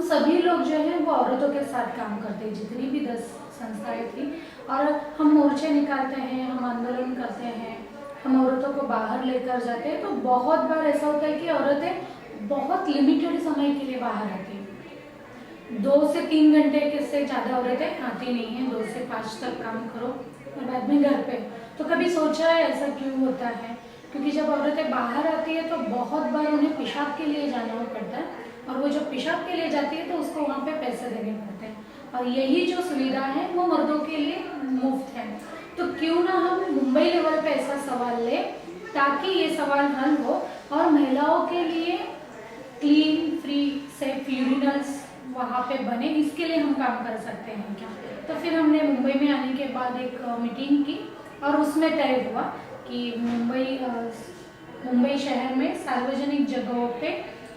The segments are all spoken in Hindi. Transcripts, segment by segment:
सभी लोग जो है वो औरतों के साथ काम करते हैं, जितनी भी 10 संस्थाएं थी। और हम मोर्चे निकालते हैं, हम आंदोलन करते हैं, हम औरतों को बाहर लेकर जाते हैं। तो बहुत बार ऐसा होता है कि औरतें बहुत लिमिटेड समय के लिए बाहर आती हैं, 2 से 3 घंटे के से ज़्यादा औरतें आती नहीं हैं। 2 से 5 तक काम करो और बाद में घर पे। तो कभी सोचा है ऐसा क्यों होता है? क्योंकि जब औरतें बाहर आती है तो बहुत बार उन्हें पेशाब के लिए जाना पड़ता है, और वो जब पेशाब के लिए जाती है तो उसको वहाँ पे पैसे देने पड़ते हैं, और यही जो सुविधा है वो मर्दों के लिए मुफ्त है। तो क्यों ना हम मुंबई लेवल पे ऐसा सवाल लें ताकि ये सवाल हल हो और महिलाओं के लिए क्लीन, फ्री, सेफ यूरिनल्स वहाँ पे बने, इसके लिए हम काम कर सकते हैं क्या? तो फिर हमने मुंबई में आने के बाद एक मीटिंग की और उसमें तय हुआ कि मुंबई शहर में सार्वजनिक जगहों पे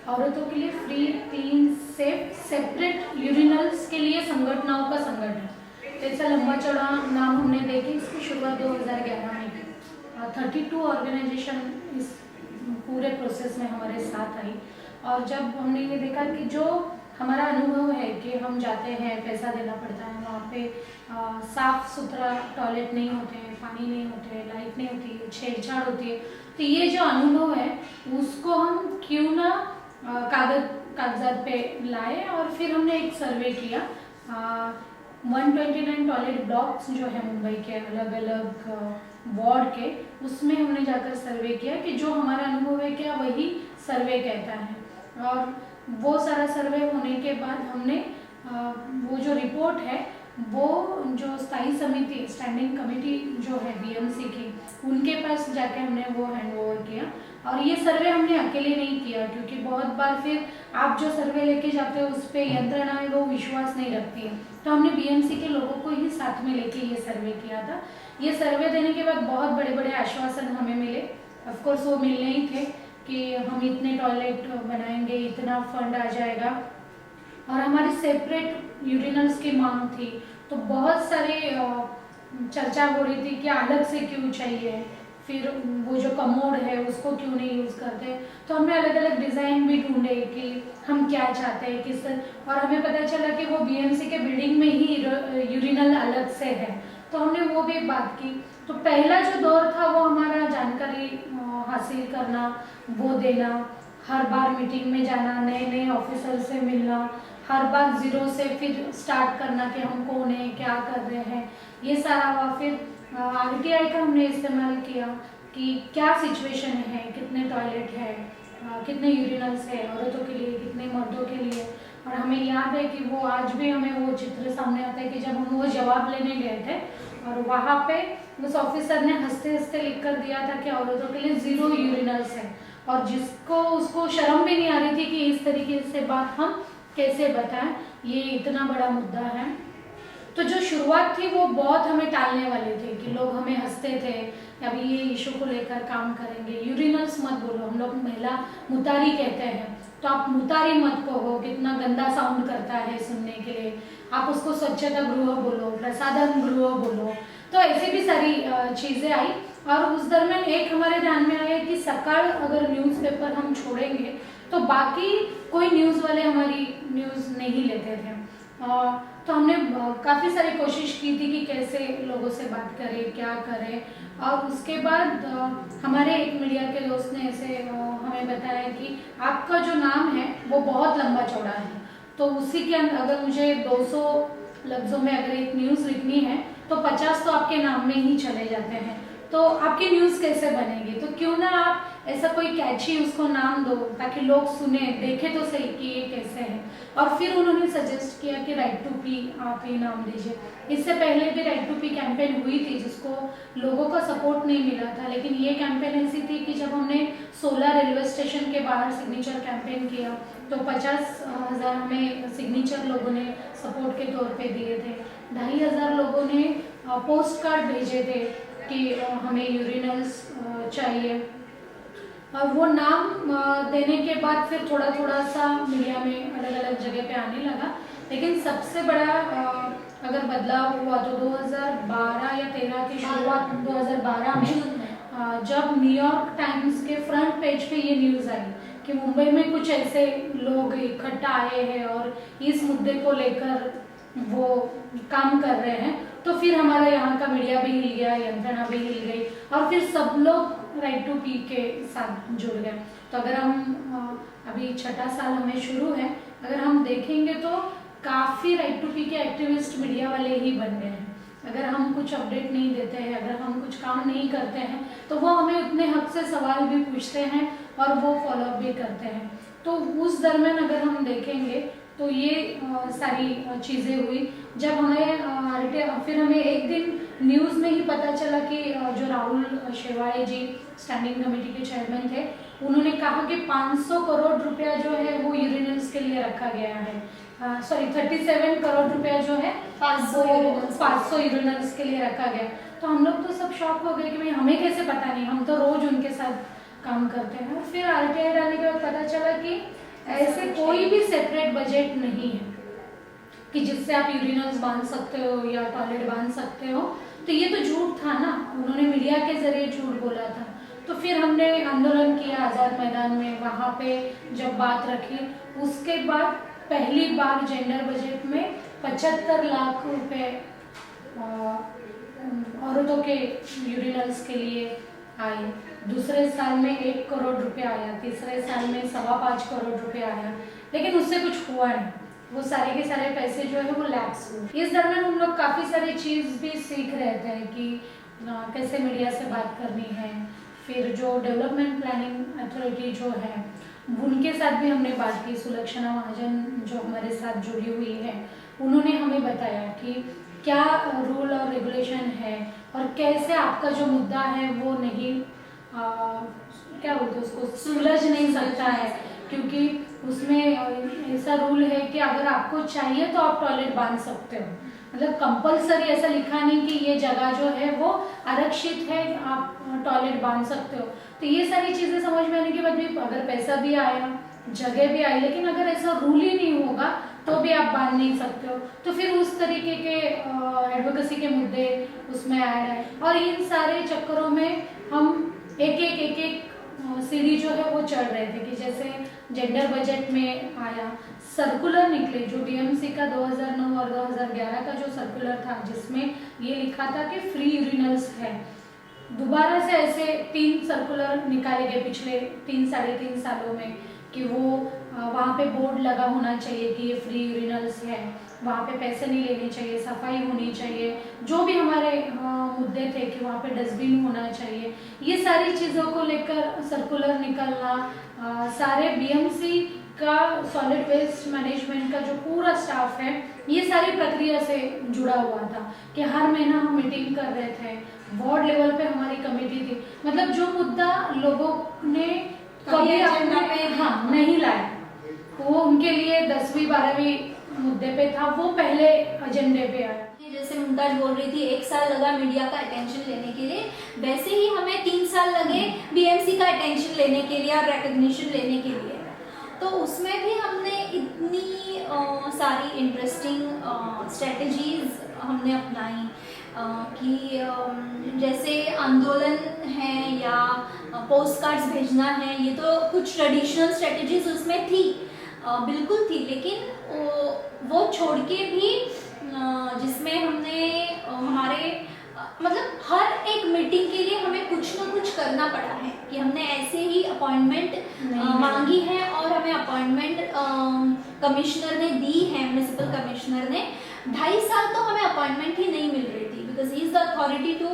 औरतों के लिए free, clean, safe, separate urinals के लिए संगठनों का संगठन, तो ऐसा लंबा चौड़ा नाम हमने देके इसकी शुरुआत 2011 में की। 32 ऑर्गेनाइजेशन इस पूरे प्रोसेस में हमारे साथ आई। और जब हमने ये देखा कि जो हमारा अनुभव है कि हम जाते हैं, पैसा देना पड़ता है, वहाँ पे साफ सुथरा टॉयलेट नहीं होते हैं, पानी नहीं होते हैं, लाइट नहीं होती है, छेड़छाड़ होती है, तो ये जो अनुभव है उसको हम क्यों ना कागजात पे लाए। और फिर हमने एक सर्वे किया 129 टॉयलेट ब्लॉक्स जो है मुंबई के अलग अलग वार्ड के, उसमें हमने जाकर सर्वे किया कि जो हमारा अनुभव है क्या वही सर्वे कहता है। और वो सारा सर्वे होने के बाद हमने वो जो रिपोर्ट है वो जो स्थायी समिति, स्टैंडिंग कमेटी जो है बीएमसी की, उनके पास जाके हमने वो हैंड ओवर किया। और ये सर्वे हमने अकेले नहीं किया, क्योंकि बहुत बार फिर आप जो सर्वे लेके जाते हो उस पर यंत्रणाएं वो विश्वास नहीं रखती है, तो हमने बीएमसी के लोगों को ही साथ में लेके ये सर्वे किया था। ये सर्वे देने के बाद बहुत बड़े बड़े आश्वासन हमें मिले। ऑफकोर्स वो मिलने ही थे कि हम इतने टॉयलेट बनाएंगे, इतना फंड आ जाएगा, और हमारी सेपरेट यूरिनल्स की मांग थी। तो बहुत सारे चर्चा हो रही थी कि अलग से क्यों चाहिए, फिर वो जो कमोड है उसको क्यों नहीं यूज़ करते। तो हमने अलग अलग डिज़ाइन भी ढूंढे कि हम क्या चाहते हैं किस, और हमें पता चला कि वो बीएमसी के बिल्डिंग में ही यूरिनल अलग से है, तो हमने वो भी बात की। तो पहला जो दौर था वो हमारा जानकारी हासिल करना, वो देना, हर बार मीटिंग में जाना, नए नए ऑफिसर से मिलना, हर बार जीरो से फिर स्टार्ट करना कि हम कौन है, क्या कर रहे हैं, ये सारा हुआ। फिर आरटीआई का हमने इस्तेमाल किया कि क्या सिचुएशन है, कितने टॉयलेट है, कितने यूरिनल्स है औरतों के लिए, कितने मर्दों के लिए। और हमें याद है कि वो आज भी हमें वो चित्र सामने आता है कि जब हम वो जवाब लेने गए थे और वहाँ पे उस ऑफिसर ने हंसते हंसते लिख कर दिया था कि औरतों के लिए 0 यूरिनल्स है, और जिसको उसको शर्म भी नहीं आ रही थी कि इस तरीके से बात हम कैसे बताएं, ये इतना बड़ा मुद्दा है। तो जो शुरुआत थी वो बहुत हमें टालने वाले थे कि लोग हमें हंसते थे, अभी ये इशू को लेकर काम करेंगे, यूरिनल्स मत बोलो, हम लोग महिला मुतारी कहते हैं, तो आप मुतारी मत कहो, कितना गंदा साउंड करता है सुनने के लिए, आप उसको स्वच्छता गृह बोलो, प्रसाधन गृह बोलो। तो ऐसी भी सारी चीज़ें आई। और उस दरमियान एक हमारे ध्यान में आया कि सकाळ अगर न्यूज़पेपर हम छोड़ेंगे तो बाकी कोई न्यूज़ वाले हमारी न्यूज़ नहीं लेते थे। तो हमने काफ़ी सारी कोशिश की थी कि कैसे लोगों से बात करें, क्या करें। और उसके बाद हमारे एक मीडिया के दोस्त ने ऐसे हमें बताया कि आपका जो नाम है वो बहुत लंबा चौड़ा है, तो उसी के अंदर अगर मुझे 200 लफ्ज़ों में अगर एक न्यूज़ लिखनी है तो 50 तो आपके नाम में ही चले जाते हैं, तो आपकी न्यूज़ कैसे बनेगी? तो क्यों ना आप ऐसा कोई कैची उसको नाम दो ताकि लोग सुने, देखे तो सही कि ये कैसे है। और फिर उन्होंने सजेस्ट किया कि राइट टू पी आप ये नाम दीजिए। इससे पहले भी राइट टू पी कैंपेन हुई थी जिसको लोगों का सपोर्ट नहीं मिला था, लेकिन ये कैंपेन ऐसी थी कि जब हमने 16 रेलवे स्टेशन के बाहर सिग्नेचर कैंपेन किया तो 50,000 हमें सिग्नेचर लोगों ने सपोर्ट के तौर पे दिए थे। 2,500 लोगों ने पोस्ट कार्ड भेजे थे कि हमें यूरिनल्स चाहिए। और वो नाम देने के बाद फिर थोड़ा थोड़ा सा मीडिया में अलग अलग जगह पे आने लगा, लेकिन सबसे बड़ा अगर बदलाव हुआ तो 2012 या 13 की शुरुआत 2012 में जब न्यूयॉर्क टाइम्स के फ्रंट पेज पे ये न्यूज़ आई कि मुंबई में कुछ ऐसे लोग इकट्ठा आए हैं और इस मुद्दे को लेकर वो काम कर रहे हैं, तो फिर हमारा यहाँ का मीडिया भी हिल गया, यंत्रणा भी हिल गई और फिर सब लोग राइट टू पी के साथ जुड़ गए। तो अगर हम अभी 6ठा साल हमें शुरू है, अगर हम देखेंगे तो काफ़ी राइट टू पी के एक्टिविस्ट मीडिया वाले ही बन गए हैं। अगर हम कुछ अपडेट नहीं देते हैं, अगर हम कुछ काम नहीं करते हैं, तो वो हमें उतने हक से सवाल भी पूछते हैं और वो फॉलोअप भी करते हैं। तो उस दरमियान अगर हम देखेंगे तो ये सारी चीज़ें हुई। जब हमें फिर हमें एक दिन न्यूज़ में ही पता चला कि जो राहुल शेवाड़े जी स्टैंडिंग कमेटी के चेयरमैन थे, उन्होंने कहा कि 500 करोड़ रुपया जो है वो यूरिनल्स के लिए रखा गया है। 37 करोड़ रुपया जो है 500 यूरिनल्स के लिए रखा गया। तो हम लोग तो सब शॉक हो गए कि भाई हमें कैसे पता नहीं, हम तो रोज उनके साथ काम करते हैं। फिर आरटीआई डालने के बाद पता चला कि ऐसे कोई भी सेपरेट बजट नहीं है कि जिससे आप यूरिनल्स बांध सकते हो या टॉयलेट बांध सकते हो। तो ये तो झूठ था ना, उन्होंने मीडिया के जरिए झूठ बोला था। तो फिर हमने आंदोलन किया आज़ाद मैदान में, वहाँ पे जब बात रखी, उसके बाद पहली बार जेंडर बजट में 75 लाख रुपए औरतों के यूरिनल्स के लिए आए। दूसरे साल में 1 करोड़ रुपया आया, तीसरे साल में 5.25 करोड़ रुपया आया, लेकिन उससे कुछ हुआ नहीं। वो सारे के सारे पैसे जो है वो लैप्स हुए। इस दरमियान हम लोग काफ़ी सारी चीज़ भी सीख रहे थे कि कैसे मीडिया से बात करनी है। फिर जो डेवलपमेंट प्लानिंग अथॉरिटी जो है उनके साथ भी हमने बात की। सुलक्षणा महाजन जो हमारे साथ जुड़ी हुई है, उन्होंने हमें बताया कि क्या रूल और रेगुलेशन है और कैसे आपका जो मुद्दा है वो नहीं क्या बोलते हैं उसको, सुलझ नहीं सकता है, क्योंकि उसमें ऐसा रूल है कि अगर आपको चाहिए तो आप टॉयलेट बांध सकते हो। मतलब कंपलसरी ऐसा लिखा नहीं कि ये जगह जो है वो आरक्षित है, आप टॉयलेट बांध सकते हो। तो ये सारी चीज़ें समझ में आने के बाद भी अगर पैसा भी आया, जगह भी आई, लेकिन अगर ऐसा रूल ही नहीं होगा तो भी आप बांध नहीं सकते हो। तो फिर उस तरीके के एडवोकेसी के मुद्दे उसमें ऐड है। और इन सारे चक्करों में हम एक सीढ़ी जो है वो चढ़ रहे थे कि जैसे जेंडर बजट में आया, सर्कुलर निकले जो डीएमसी का 2009 और 2011 का जो सर्कुलर था, जिसमें ये लिखा था कि फ्री यूरिनल्स है। दोबारा से ऐसे 3 सर्कुलर निकाले गए पिछले 3-3.5 सालों में कि वो वहाँ पे बोर्ड लगा होना चाहिए कि ये फ्री यूरिनल्स है, वहाँ पे पैसे नहीं लेने चाहिए, सफाई होनी चाहिए, जो भी हमारे मुद्दे थे कि वहाँ पे डस्टबिन होना चाहिए। ये सारी चीज़ों को लेकर सर्कुलर निकलना, सारे बीएमसी का सॉलिड वेस्ट मैनेजमेंट का जो पूरा स्टाफ है ये सारी प्रक्रिया से जुड़ा हुआ था कि हर महीना हम मीटिंग कर रहे थे। वार्ड लेवल पे हमारी कमेटी थी। मतलब जो मुद्दा लोगों ने कभी अपने नहीं लाया, वो उनके लिए 10वीं 12वीं मुद्दे पे था, वो पहले एजेंडे पे आया। जैसे मुमताज बोल रही थी 1 साल लगा मीडिया का अटेंशन लेने के लिए, वैसे ही हमें 3 साल लगे बीएमसी का अटेंशन लेने के लिए और रिकॉग्निशन लेने के लिए। तो उसमें भी हमने इतनी सारी इंटरेस्टिंग स्ट्रेटजीज हमने अपनाई कि जैसे आंदोलन है या पोस्ट कार्ड्स भेजना है, ये तो कुछ ट्रेडिशनल स्ट्रेटजीज उसमें थी, बिल्कुल थी, लेकिन वो छोड़ के भी जिसमें हमने हमारे मतलब हर एक मीटिंग के लिए हमें कुछ ना कुछ करना पड़ा है कि हमने ऐसे ही अपॉइंटमेंट मांगी है और हमें अपॉइंटमेंट कमिश्नर ने दी है, म्युनिसिपल कमिश्नर ने। 2.5 साल तो हमें अपॉइंटमेंट ही नहीं मिल रही थी, because he is the authority to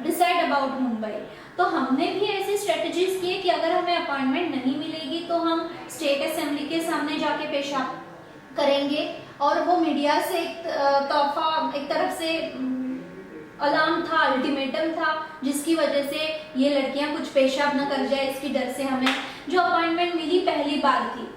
decide about Mumbai. तो हमने भी ऐसी स्ट्रेटजीज किए कि अगर हमें अपॉइंटमेंट नहीं मिलेगी तो हम स्टेट असेंबली के सामने जाके पेशाब करेंगे, और वो मीडिया से एक तरफ से अलार्म था, अल्टीमेटम था, जिसकी वजह से ये लड़कियां कुछ पेशाब न कर जाए, इसकी डर से हमें जो अपॉइंटमेंट मिली पहली बार थी।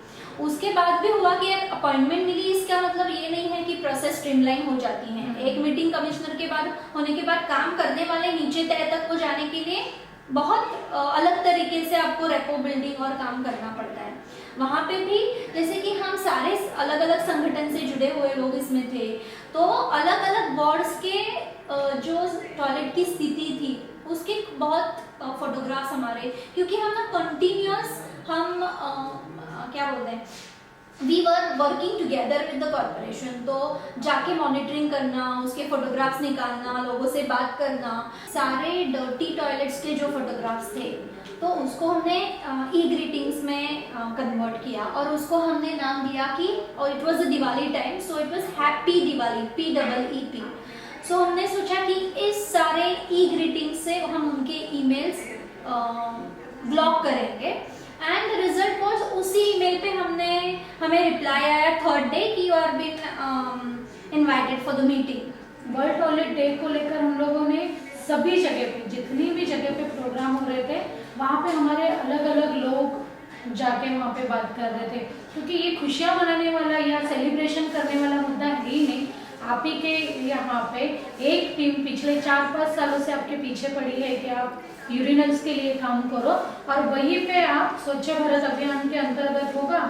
उसके बाद भी हुआ कि अपॉइंटमेंट मिली, इसका मतलब ये नहीं है कि प्रोसेस स्ट्रीमलाइन हो जाती है। एक मीटिंग कमिश्नर के बाद होने के बाद काम करने वाले नीचे तय तक को जाने के लिए बहुत अलग तरीके से आपको रेपो बिल्डिंग और काम करना पड़ता है। वहाँ पे भी जैसे कि हम सारे अलग अलग संगठन से जुड़े हुए लोग इसमें थे, तो अलग अलग वार्ड्स के जो टॉयलेट की स्थिति थी उसके बहुत फोटोग्राफ्स हमारे, क्योंकि हम ना कंटिन्यूअस हम क्या बोलते हैं, we were working together with the corporation, तो जाके मॉनिटरिंग करना, उसके फोटोग्राफ्स निकालना, लोगों से बात करना, सारे डर्टी टॉयलेट्स के जो फोटोग्राफ्स थे तो उसको हमने ई ग्रीटिंग्स में कन्वर्ट किया और उसको हमने नाम दिया कि, और it was a Diwali time so it was happy Diwali, PEEP। सो हमने सोचा कि इस सारे ई ग्रीटिंग्स से हम उनके ईमेल्स ब्लॉक करेंगे एंड रिजल्ट वाज उसी ईमेल पे हमें रिप्लाई आया थर्ड डे कि you are been invited for the meeting. World toilet day को लेकर हम लोगों ने सभी जगह पे, जितनी भी जगह पे प्रोग्राम हो रहे थे वहाँ पे हमारे अलग अलग लोग जाके वहाँ पे बात कर रहे थे, क्योंकि ये खुशियाँ मनाने वाला या सेलिब्रेशन करने वाला मुद्दा है ही नहीं। आप ही के यहाँ पे एक टीम पिछले 4-5 सालों से आपके पीछे पड़ी है कि आप यूरिनल्स के लिए काम करो, और वहीं पे आप स्वच्छ भारत अभियान के अंतर्गत होगा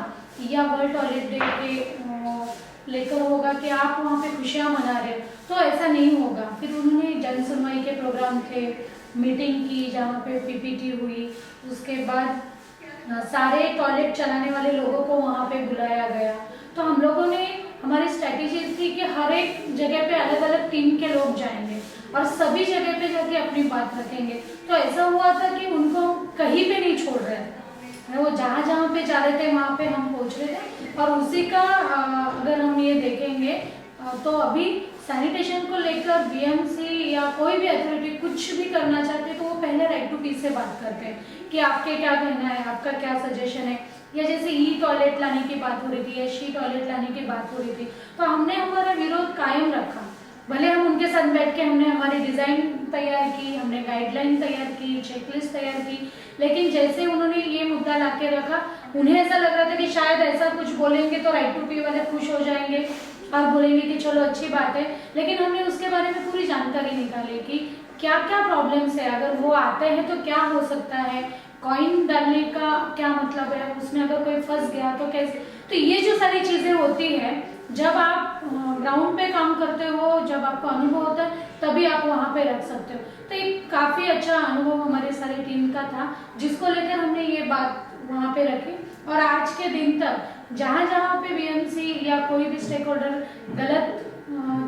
या वर्ल्ड टॉयलेट डे के लेकर होगा कि आप वहाँ पे खुशियाँ मना रहे हो, तो ऐसा नहीं होगा। फिर उन्होंने जन सुनवाई के प्रोग्राम थे, मीटिंग की जहाँ पे PPT हुई, उसके बाद सारे टॉयलेट चलाने वाले लोगों को वहाँ पे बुलाया गया। तो हम लोगों ने, हमारी स्ट्रैटेजी थी कि हर एक जगह पे अलग अलग टीम के लोग जाएंगे और सभी जगह पे जाके अपनी बात रखेंगे। तो ऐसा हुआ था कि उनको कहीं पे नहीं छोड़ रहे थे, वो जहाँ जहाँ पे जा रहे थे वहाँ पे हम पहुँच रहे थे। और उसी का अगर हम ये देखेंगे तो अभी सैनिटेशन को लेकर BMC या कोई भी अथॉरिटी कुछ भी करना चाहते तो वो पहले राइट टू पीस से बात करते हैं कि आपके क्या कहना है, आपका क्या सजेशन है। या जैसे ई टॉयलेट लाने की बात हो रही थी या शी टॉयलेट लाने की बात हो रही थी, तो हमने हमारा विरोध कायम रखा। भले हम उनके साथ बैठ के हमने हमारी डिज़ाइन तैयार की, हमने गाइडलाइन तैयार की, चेकलिस्ट तैयार की, लेकिन जैसे उन्होंने ये मुद्दा ला के रखा, उन्हें ऐसा लग रहा था कि शायद ऐसा कुछ बोलेंगे तो राइट टू पी वाले खुश हो जाएंगे और बोलेंगे कि चलो अच्छी बात है। लेकिन हमने उसके बारे में पूरी जानकारी निकाली कि क्या क्या प्रॉब्लम्स है, अगर वो आते हैं तो क्या हो सकता है, कॉइन डालने का क्या मतलब है, उसमें अगर कोई फंस गया तो कैसे। तो ये जो सारी चीज़ें होती है, जब आप ग्राउंड पे काम करते हो, जब आपको अनुभव होता है, तभी आप वहाँ पे रख सकते हो। तो एक काफ़ी अच्छा अनुभव हमारे सारी टीम का था, जिसको लेकर हमने ये बात वहाँ पे रखी। और आज के दिन तक जहाँ जहाँ पे BMC या कोई भी स्टेक होल्डर गलत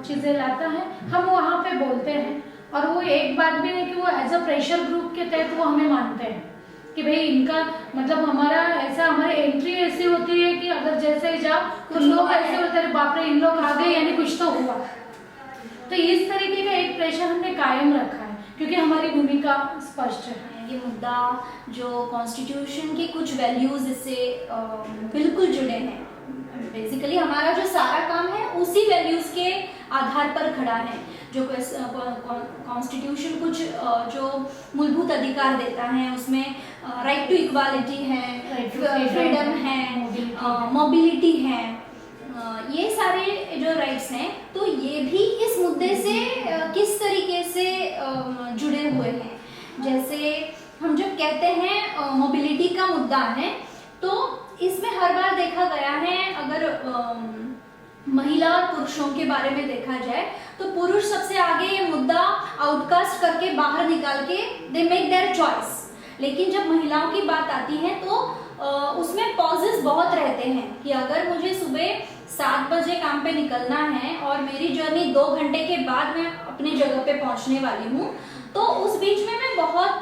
चीज़ें लाता है, हम वहाँ पे बोलते हैं। और वो एक बात भी है कि वो एज अ प्रेशर ग्रुप के तहत वो हमें मानते हैं कि भाई इनका मतलब हमारा ऐसा, हमारी एंट्री ऐसी होती है कि अगर जैसे ही जाओ तो लोग ऐसे होते हैं, बाप रे इन लोग आ गए यानी कुछ तो हुआ। तो इस तरीके का एक प्रेशर हमने कायम रखा है क्योंकि हमारी भूमिका स्पष्ट है। ये मुद्दा जो कॉन्स्टिट्यूशन के कुछ वैल्यूज इससे बिल्कुल जुड़े हैं। बेसिकली हमारा जो सारा काम है उसी वैल्यूज के आधार पर खड़ा है। जो कॉन्स्टिट्यूशन कुछ जो मूलभूत अधिकार देता है उसमें राइट टू इक्वालिटी है, फ्रीडम है, मोबिलिटी है, ये सारे जो राइट्स हैं, तो ये भी इस मुद्दे से किस तरीके से जुड़े हुए हैं। जैसे हम जब कहते हैं मोबिलिटी का मुद्दा है, तो इसमें हर बार देखा गया है, अगर महिला और पुरुषों के बारे में देखा जाए तो पुरुष सबसे आगे ये मुद्दा आउटकास्ट करके बाहर निकाल के दे मेक देयर चॉइस। लेकिन जब महिलाओं की बात आती है तो उसमें पॉजेस बहुत रहते हैं कि अगर मुझे सुबह 7 बजे काम पे निकलना है और मेरी जर्नी 2 घंटे के बाद मैं अपनी जगह पे पहुंचने वाली हूँ, तो उस बीच में मैं बहुत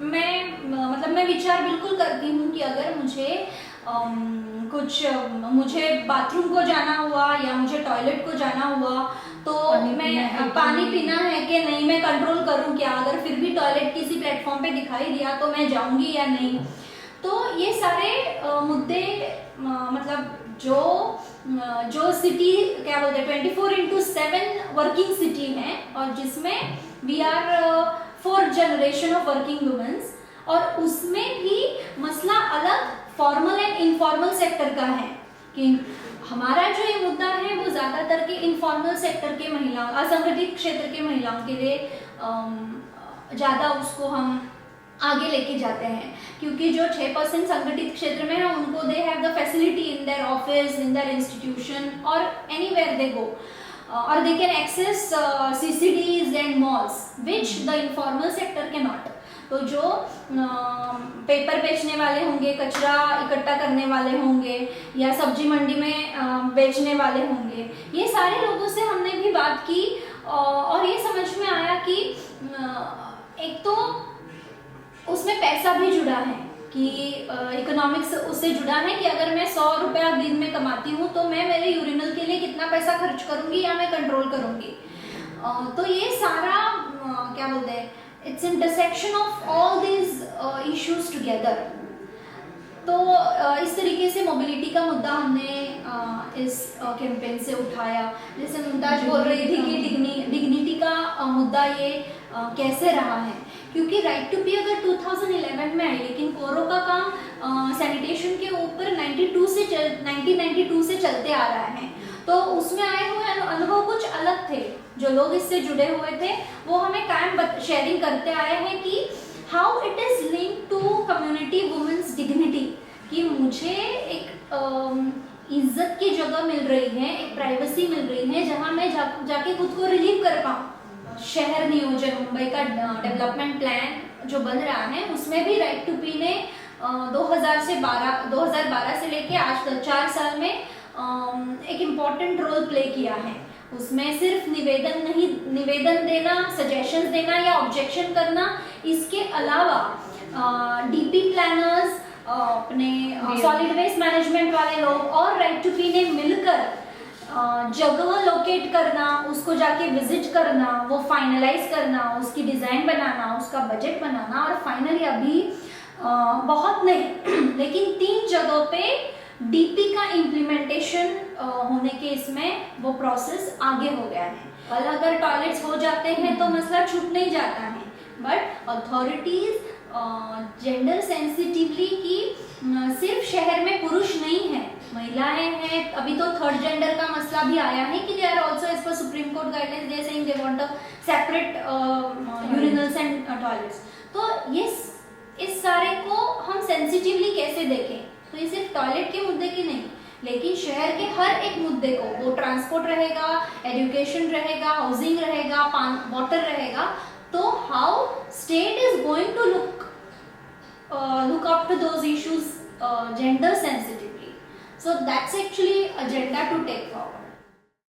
मैं विचार बिल्कुल करती हूँ कि अगर मुझे बाथरूम को जाना हुआ या मुझे टॉयलेट को जाना हुआ तो मैं पानी पीना है कि नहीं, मैं कंट्रोल करूँ क्या, अगर फिर भी टॉयलेट किसी प्लेटफॉर्म पे दिखाई दिया तो मैं जाऊंगी या नहीं। तो ये सारे मुद्दे मतलब जो सिटी क्या बोलते हैं 24/7 वर्किंग सिटी है और जिसमें we are 4th generation of working womens, और उसमें भी मसला अलग फॉर्मल एंड इनफॉर्मल सेक्टर का है कि हमारा जो ये मुद्दा है वो ज़्यादातर के इनफॉर्मल सेक्टर के महिलाओं, असंगठित क्षेत्र के महिलाओं के लिए ज़्यादा उसको हम आगे लेके जाते हैं, क्योंकि जो 6% संगठित क्षेत्र में है उनको they have the facility in their office, in their institution और anywhere they go. or they can access CCDs and malls which the informal sector cannot. तो जो पेपर बेचने वाले होंगे, कचरा इकट्ठा करने वाले होंगे या सब्जी मंडी में बेचने वाले होंगे, ये सारे लोगों से हमने भी बात की और ये समझ में आया कि एक तो उसमें पैसा भी जुड़ा है कि इकोनॉमिक्स उससे जुड़ा है कि अगर मैं 100 रुपया दिन में कमाती हूँ तो मैं मेरे यूरिनल के लिए कितना पैसा खर्च करूँगी या मैं कंट्रोल करूँगी। तो ये सारा क्या बोलते हैं, it's intersection of all these issues together. तो इस तरीके से मोबिलिटी का मुद्दा हमने इस कैंपेन से उठाया। जैसे मुमताज बोल रही थी कि डिग्निटी का मुद्दा ये कैसे रहा है, क्योंकि राइट टू पी अगर 2011 में आई, लेकिन कोरो का काम सैनिटेशन के ऊपर 1992 से चलते आ रहा है। तो उसमें आए हुए अनुभव कुछ अलग थे। जो लोग इससे जुड़े हुए थे वो हमें कायम शेयरिंग करते आए हैं कि how it is link to community womens dignity, कि मुझे एक इज्जत की जगह मिल रही है, एक प्राइवेसी मिल रही है जहां मैं जाके खुद को रिलीव कर पाऊँ। शहर नियोजन मुंबई का डेवलपमेंट प्लान जो बन रहा है उसमें भी राइट टू पी ने 2012 से लेके आज तक 4 साल में एक इम्पॉर्टेंट रोल प्ले किया है। उसमें सिर्फ निवेदन देना, सजेशंस देना या ऑब्जेक्शन करना, इसके अलावा डीपी प्लानर्स, अपने सॉलिड वेस्ट मैनेजमेंट वाले लोग और राइट टू पी ने मिलकर जगह लोकेट करना, उसको जाके विजिट करना, वो फाइनलाइज करना, उसकी डिज़ाइन बनाना, उसका बजट बनाना और फाइनली अभी बहुत नहीं लेकिन 3 जगहों पे डीपी का इम्प्लीमेंटेशन होने के इसमें वो प्रोसेस आगे हो गया है। कल अगर टॉयलेट्स हो जाते हैं तो मसला छूट नहीं जाता है, बट अथॉरिटीज जेंडर सेंसिटिवली की सिर्फ शहर में पुरुष नहीं है, महिलाएं हैं। अभी तो थर्ड जेंडर का मसला भी आया है कि they are also as per Supreme Court guidelines they are saying they want a separate urinals and toilets. तो ये इस सारे को हम सेंसिटिवली कैसे देखें, तो ये सिर्फ टॉयलेट के मुद्दे की नहीं, लेकिन शहर के हर एक मुद्दे को, वो ट्रांसपोर्ट रहेगा, एजुकेशन रहेगा, हाउसिंग रहेगा, वाटर रहेगा, तो how state is going to look up to those issues gender sensitively. So that's actually agenda to take forward.